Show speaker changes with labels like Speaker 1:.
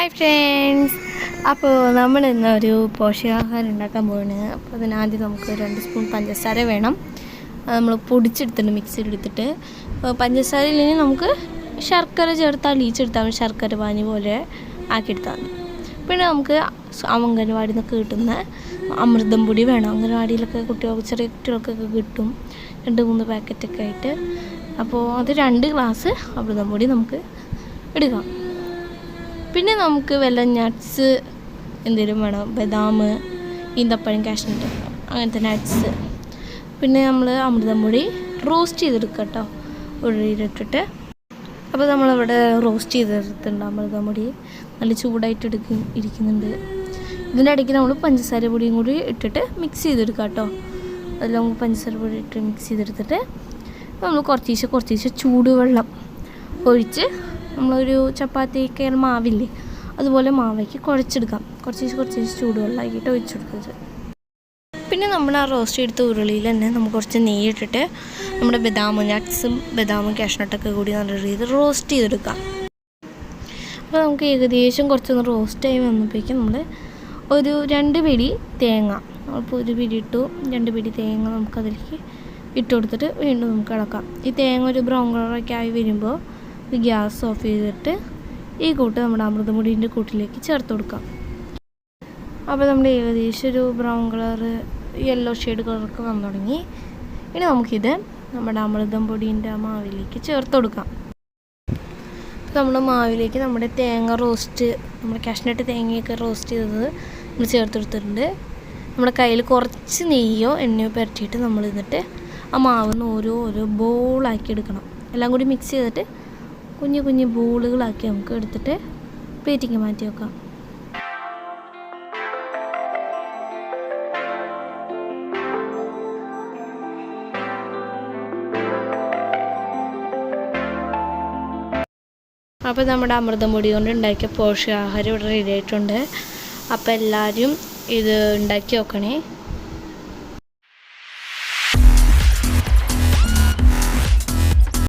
Speaker 1: Hi friends, അപ്പോൾ നമ്മൾ ഇന്നൊരു പോഷകാഹാരം ഉണ്ടാക്കാൻ പോവാണ്. അപ്പോൾ അതിനാദ്യം നമുക്ക് 2 സ്പൂൺ പഞ്ചസാര വേണം. നമ്മൾ പൊടിച്ചെടുത്തിട്ട് മിക്സിയിലെടുത്തിട്ട് പഞ്ചസാരയില്ലെങ്കിൽ നമുക്ക് ശർക്കര ചേർത്താൽ ലീച്ചെടുത്താൽ ശർക്കര പാനി പോലെ ആക്കിയെടുത്താൽ മതി. പിന്നെ നമുക്ക് അംഗൻവാടിയിൽ നിന്നൊക്കെ കിട്ടുന്ന അമൃതം പൊടി വേണം. അംഗൻവാടിയിലൊക്കെ ചെറിയ കുട്ടികൾക്കൊക്കെ കിട്ടും 2-3 പാക്കറ്റൊക്കെ ആയിട്ട്. അപ്പോൾ അത് 2 ഗ്ലാസ് അമൃതം പൊടി നമുക്ക് എടുക്കാം. പിന്നെ നമുക്ക് വല്ല നട്ട്സ് എന്തെങ്കിലും വേണം, ബദാം, ഈന്തപ്പഴം, കാഷ്നട്ട്, അങ്ങനത്തെ നട്ട്സ്. പിന്നെ നമ്മൾ അമൃതം പൊടി റോസ്റ്റ് ചെയ്തെടുക്കുക കേട്ടോ, ഉള്ളിലിട്ടിട്ട്. അപ്പോൾ നമ്മളിവിടെ റോസ്റ്റ് ചെയ്തെടുത്തിട്ടുണ്ട് അമൃതം പൊടി, നല്ല ചൂടായിട്ട് ഇരിക്കുന്നുണ്ട്. ഇതിൻ്റെ ഇടയ്ക്ക് നമ്മൾ പഞ്ചസാര പൊടിയും കൂടി ഇട്ടിട്ട് മിക്സ് ചെയ്തെടുക്കുക കേട്ടോ. അതെല്ലാം പഞ്ചസാര പൊടി ഇട്ട് മിക്സ് ചെയ്തെടുത്തിട്ട് നമ്മൾ കുറച്ച് ചൂടുവെള്ളം ഒഴിച്ച് നമ്മളൊരു ചപ്പാത്തിക്ക് മാവില്ലേ അതുപോലെ മാവയ്ക്ക് കുഴച്ചെടുക്കാം. കുറച്ച് ചൂടുവെള്ളമാക്കിയിട്ട് ഒഴിച്ചെടുക്കുന്നത്. പിന്നെ നമ്മൾ ആ റോസ്റ്റ് എടുത്ത ഉരുളിയിൽ തന്നെ നമുക്ക് കുറച്ച് നെയ്യിട്ടിട്ട് നമ്മുടെ ബദാമും കാഷ്നട്ടൊക്കെ കൂടി നല്ല രീതിയിൽ റോസ്റ്റ് ചെയ്തെടുക്കാം. അപ്പോൾ നമുക്ക് ഏകദേശം കുറച്ചൊന്ന് റോസ്റ്റായി വന്നപ്പോഴേക്കും നമ്മൾ ഒരു 2 പിടി തേങ്ങ, അപ്പോൾ 1 പിടി ഇട്ടു, 2 പിടി തേങ്ങ നമുക്കതിലേക്ക് ഇട്ട് കൊടുത്തിട്ട് വീണ്ടും നമുക്ക് ഇളക്കാം. ഈ തേങ്ങ ഒരു ബ്രൗൺ കളറൊക്കെ ആയി വരുമ്പോൾ ഗ്യാസ് ഓഫ് ചെയ്തിട്ട് ഈ കൂട്ട് നമ്മുടെ അമൃതം പൊടിൻ്റെ കൂട്ടിലേക്ക് ചേർത്ത് കൊടുക്കാം. അപ്പോൾ നമ്മുടെ ഏകദേശം ഒരു ബ്രൗൺ കളറ് യെല്ലോ ഷെയ്ഡ് കളറൊക്കെ വന്നു തുടങ്ങി. ഇനി നമുക്കിത് നമ്മുടെ അമൃതം പൊടിൻ്റെ മാവിലേക്ക് ചേർത്ത് കൊടുക്കാം. നമ്മുടെ മാവിലേക്ക് നമ്മുടെ തേങ്ങ റോസ്റ്റ്, നമ്മുടെ കാഷ്നട്ട് തേങ്ങയൊക്കെ റോസ്റ്റ് ചെയ്തത് നമ്മൾ ചേർത്തെടുത്തിട്ടുണ്ട്. നമ്മുടെ കയ്യിൽ കുറച്ച് നെയ്യോ എണ്ണയോ പുരട്ടിയിട്ട് നമ്മൾ എന്നിട്ട് ആ മാവിന്ന് ഓരോ ബോളാക്കി എടുക്കണം. എല്ലാം കൂടി മിക്സ് ചെയ്തിട്ട് കുഞ്ഞു ബോളുകളാക്കി നമുക്ക് എടുത്തിട്ട് പ്ലേറ്റിലേക്ക് മാറ്റി വെക്കാം. അപ്പോൾ നമ്മുടെ അമൃതം പൊടി കൊണ്ട് ഉണ്ടാക്കിയ പോഷകാഹാരം ഇവിടെ റെഡി ആയിട്ടുണ്ട്. അപ്പോൾ എല്ലാവരും ഇത് ഉണ്ടാക്കി നോക്കണേ.